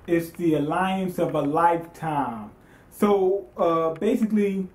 It's the alliance of a lifetime. So basically,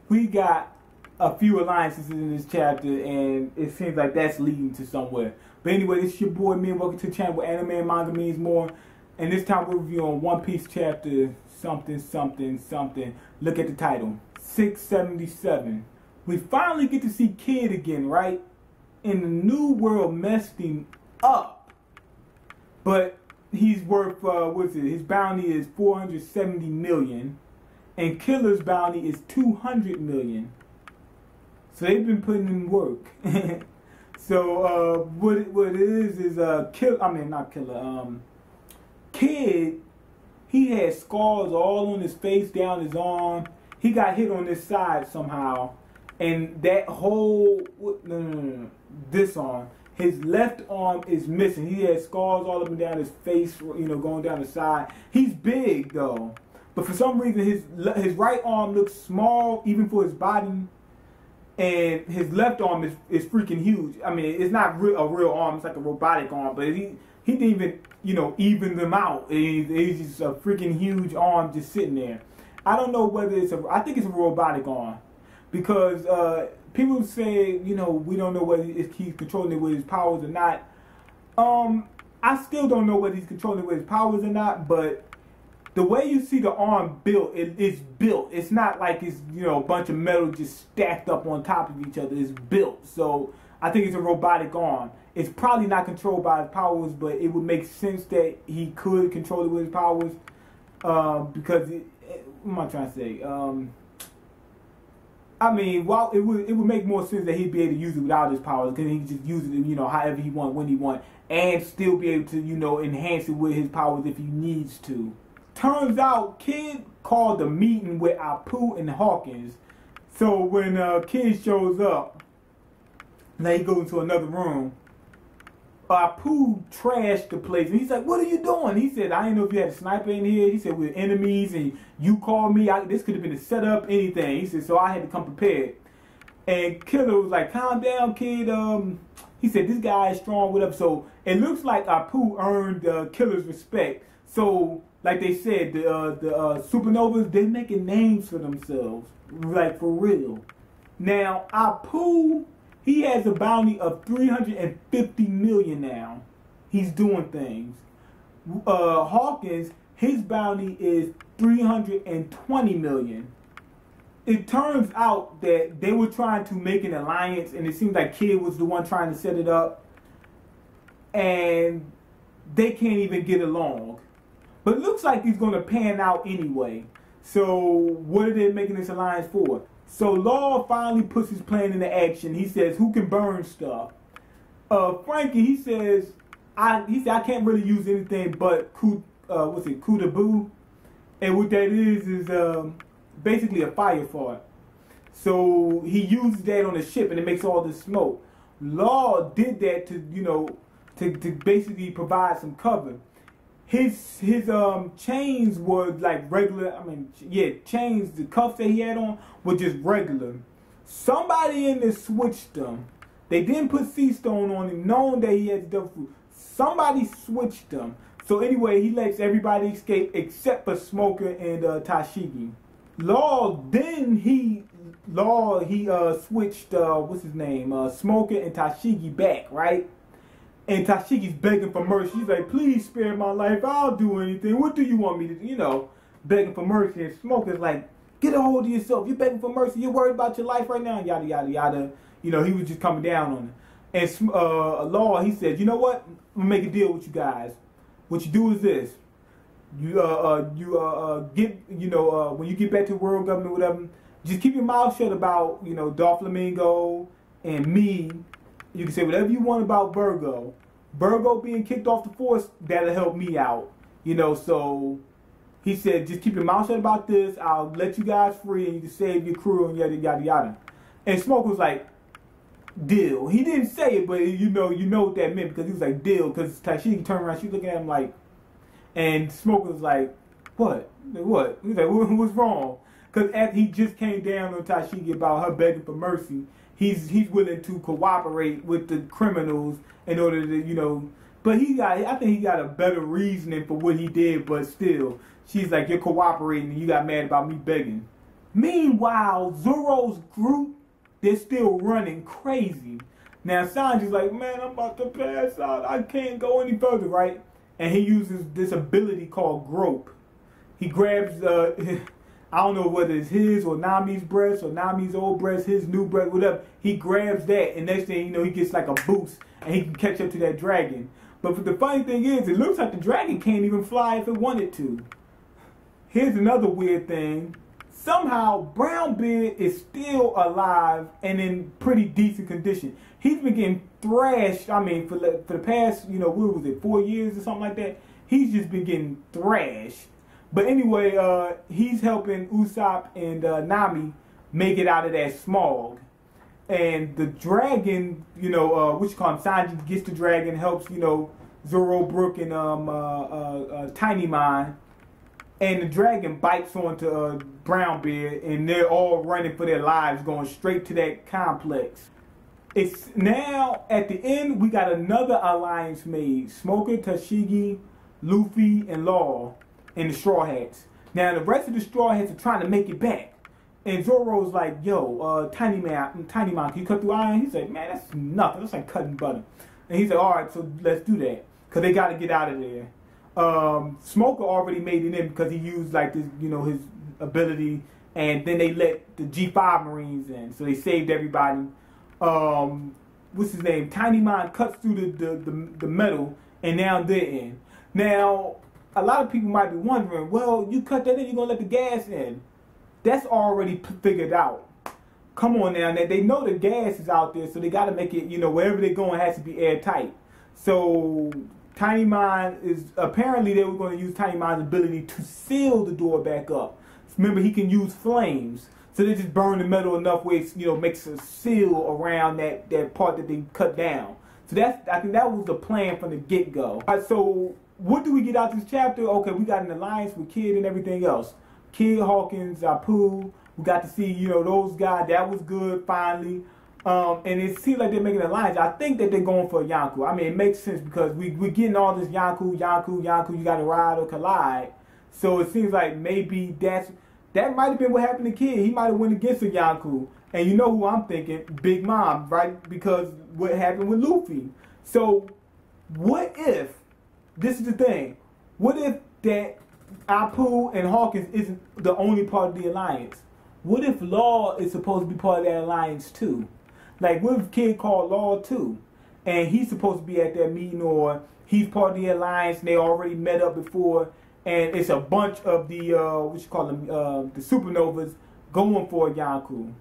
we got a few alliances in this chapter, and it seems like that's leading to somewhere. But anyway, this is your boy Min. Welcome to the channel where anime and manga means more. And this time we're reviewing One Piece chapter something something something. Look at the title, 677. We finally get to see Kid again, right? And the new world messed him up, but he's worth what's it? His bounty is 470 million, and Killer's bounty is 200 million. So they've been putting in work. So what it is Kid. He had scars all on his face, down his arm. He got hit on this side somehow, and that whole this arm, his left arm is missing. He has scars all up and down his face, going down the side. He's big though, but for some reason his right arm looks small even for his body, and his left arm is freaking huge. I mean, it's not a real arm; it's like a robotic arm. But he didn't even even them out. It's just a freaking huge arm just sitting there. I don't know whether I think it's a robotic arm, because people say, we don't know whether he's controlling it with his powers or not. I still don't know whether he's controlling it with his powers or not, but the way you see the arm built, it's built. It's not like it's, a bunch of metal just stacked up on top of each other. It's built. So I think it's a robotic arm. It's probably not controlled by his powers, but it would make sense that he could control it with his powers. Because, what am I trying to say? I mean, while it would make more sense that he'd be able to use it without his powers, because he could just use it, however he want, when he want, and still be able to, enhance it with his powers if he needs to. Turns out, Kid called a meeting with Apu and Hawkins. So when Kid shows up, now he goes into another room. Apu trashed the place, and he's like, "What are you doing?" He said, "I didn't know if you had a sniper in here." He said, "We're enemies, and you called me. This could have been a setup, anything." He said, "So I had to come prepared." And Killer was like, "Calm down, Kid." He said, "This guy is strong, whatever." So it looks like Apu earned Killer's respect. So, like they said, the supernovas, they're making names for themselves, like for real. Now, Apu, he has a bounty of 350 million now. He's doing things. Hawkins, his bounty is 320 million. It turns out that they were trying to make an alliance, and it seems like Kid was the one trying to set it up, and they can't even get along. But it looks like he's going to pan out anyway. So what are they making this alliance for? So Law finally puts his plan into action. He says, "Who can burn stuff?" Frankie, he says, I can't really use anything but Kudabu, and what that is basically a fire fart. So he uses that on the ship, and it makes all this smoke. Law did that to basically provide some cover. His chains were like regular. Chains. The cuffs that he had on were just regular. Somebody in there switched them. They didn't put sea stone on him, knowing that he had devil fruit. Somebody switched them. So anyway, he lets everybody escape except for Smoker and Tashigi. Law switched what's his name? Smoker and Tashigi back, right? And Tashigi's begging for mercy. He's like, "Please spare my life. I'll do anything. What do you want me to do?" Begging for mercy. And Smoker's like, "Get a hold of yourself. You're begging for mercy. You're worried about your life right now." Yada, yada, yada. He was just coming down on it. And Law, he said, "You know what? I'm going to make a deal with you guys. What you do is this. When you get back to the world government, whatever, just keep your mouth shut about, Doflamingo and me. You can say whatever you want about Virgo. Virgo being kicked off the force, that'll help me out. So he said, just keep your mouth shut about this. I'll let you guys free, and you can save your crew, and yada, yada, yada." And Smoke was like, "Deal." He didn't say it, but you know what that meant, because he was like, "Deal." Because Tashigi turned around, she looking at him like, and Smoke was like, What? He's like, "What's wrong?" Because after he just came down on Tashigi about her begging for mercy, he's willing to cooperate with the criminals in order to, But I think he got a better reasoning for what he did, but still, she's like, you're cooperating and you got mad about me begging. Meanwhile, Zoro's group, they're still running crazy. Now Sanji's like, man, I'm about to pass out. I can't go any further, right? And he uses this ability called grope. He grabs, I don't know whether it's his or Nami's breast or Nami's old breast, his new breast, whatever. He grabs that, and next thing you know, he gets like a boost, and he can catch up to that dragon. But the funny thing is, it looks like the dragon can't even fly if it wanted to. Here's another weird thing. Somehow, Brownbeard is still alive and in pretty decent condition. He's been getting thrashed, I mean, for the past, you know, what was it, 4 years or something like that? He's just been getting thrashed. But anyway, he's helping Usopp and Nami make it out of that smog. And the dragon, you know, what you call him, Sanji gets the dragon, helps, you know, Zoro, Brook, and Tiny Mind. And the dragon bites onto Brownbeard, and they're all running for their lives, going straight to that complex. It's now, at the end, we got another alliance made. Smoker, Tashigi, Luffy, and Law, and the Straw Hats. Now, the rest of the Straw Hats are trying to make it back. And Zoro's like, yo, Tiny Man, can you cut through iron? He's like, man, that's nothing. That's like cutting butter. And he's like, all right, so let's do that. Because they got to get out of there. Smoker already made it in because he used, like, this, you know, his ability. And then they let the G5 Marines in. So they saved everybody. What's his name? Tiny Man cuts through the metal. And now they're in. Now, a lot of people might be wondering, well, you cut that in, you're going to let the gas in. That's already figured out. Come on now, they know the gas is out there, so they got to make it, you know, wherever they're going has to be airtight. So Tiny Mind is, apparently they were going to use Tiny Mind's ability to seal the door back up. Remember, he can use flames. So they just burn the metal enough where it, you know, makes a seal around that part that they cut down. So I think that was the plan from the get-go. All right, so what do we get out of this chapter? Okay, we got an alliance with Kid and everything else. Kid, Hawkins, Apu, we got to see, you know, those guys. That was good, finally. And it seems like they're making an alliance. I think that they're going for a Yonko. I mean, it makes sense because we're getting all this Yonko, you got to ride or collide. So it seems like maybe that might have been what happened to Kid. He might have went against a Yonko. And you know who I'm thinking? Big Mom, right? Because what happened with Luffy. So what if, this is the thing, what if that Apu and Hawkins isn't the only part of the alliance? What if Law is supposed to be part of that alliance too? Like, what if Kid called Law too? And he's supposed to be at that meeting, or he's part of the alliance and they already met up before, and it's a bunch of the, what you call them, the supernovas going for a Yonko.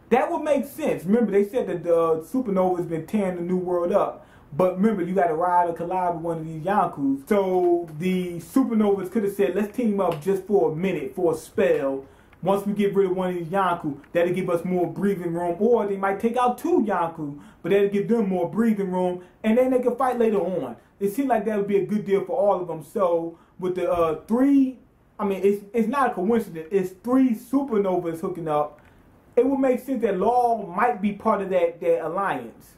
That would make sense. Remember, they said that the supernova's been tearing the New World up. But remember, you got to ride or collide with one of these Yonkus. So the supernovas could have said, let's team up just for a minute, for a spell. Once we get rid of one of these Yonku, that'll give us more breathing room. Or they might take out 2 Yonku, but that'll give them more breathing room. And then they can fight later on. It seems like that would be a good deal for all of them. So with the 3, I mean, it's not a coincidence. It's 3 supernovas hooking up. It would make sense that Law might be part of that alliance.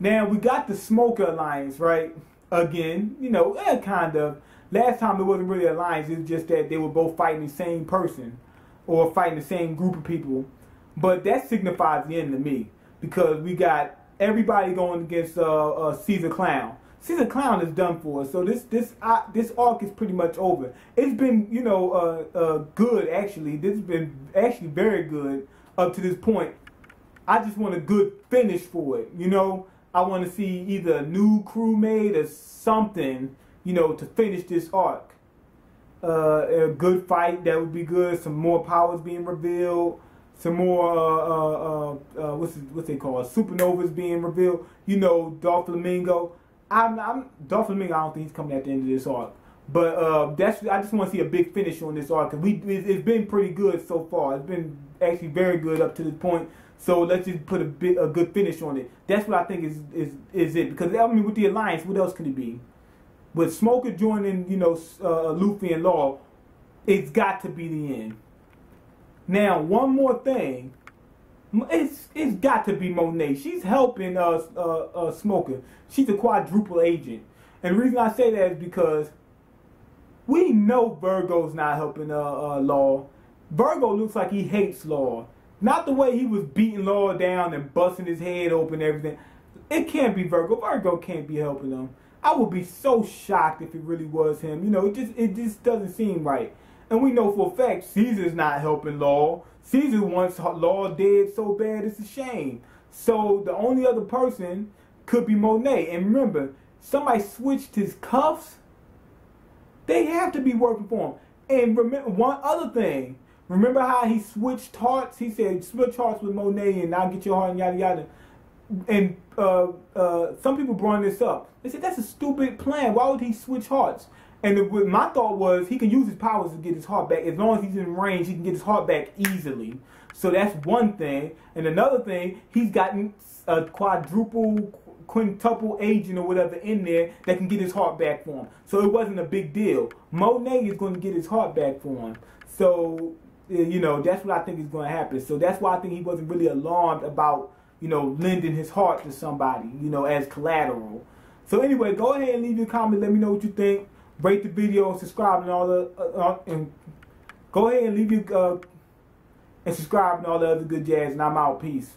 Now, we got the Smoker Alliance, right? Again, you know, kind of. Last time it wasn't really an alliance. It was just that they were both fighting the same person or fighting the same group of people. But that signifies the end to me because we got everybody going against Caesar Clown. Caesar Clown is done for us. So this arc is pretty much over. It's been, you know, good, actually. This has been actually very good up to this point. I just want a good finish for it, you know. I want to see either a new crewmate or something, you know, to finish this arc. A good fight, that would be good. Some more powers being revealed. Some more, what's they call supernovas being revealed. You know, Doflamingo. Doflamingo, I don't think he's coming at the end of this arc. But I just want to see a big finish on this arc. It's been pretty good so far. It's been actually very good up to this point. So let's just put a good finish on it. That's what I think is it. Because, I mean, with the alliance, what else could it be? With Smoker joining, you know, Luffy and Law, it's got to be the end. Now, one more thing. It's got to be Monet. She's helping Smoker. She's a quadruple agent. And the reason I say that is because we know Virgo's not helping Law. Virgo looks like he hates Law. Not the way he was beating Law down and busting his head open and everything. It can't be Virgo. Virgo can't be helping him. I would be so shocked if it really was him. You know, it just doesn't seem right. And we know for a fact Caesar's not helping Law. Caesar wants Law dead so bad it's a shame. So the only other person could be Monet. And remember, somebody switched his cuffs. They have to be working for him. And remember one other thing. Remember how he switched hearts? He said, switch hearts with Monet and I'll get your heart and yada yada. And some people brought this up. They said, that's a stupid plan. Why would he switch hearts? And my thought was he can use his powers to get his heart back. As long as he's in range, he can get his heart back easily. So that's one thing. And another thing, he's gotten a quintuple agent or whatever in there that can get his heart back for him. So it wasn't a big deal. Monet is going to get his heart back for him. So, you know, that's what I think is going to happen. So that's why I think he wasn't really alarmed about, you know, lending his heart to somebody, you know, as collateral. So anyway, go ahead and leave your comment. Let me know what you think. Rate the video and subscribe and all the and go ahead and leave your and subscribe and all the other good jazz. And I'm out. Peace.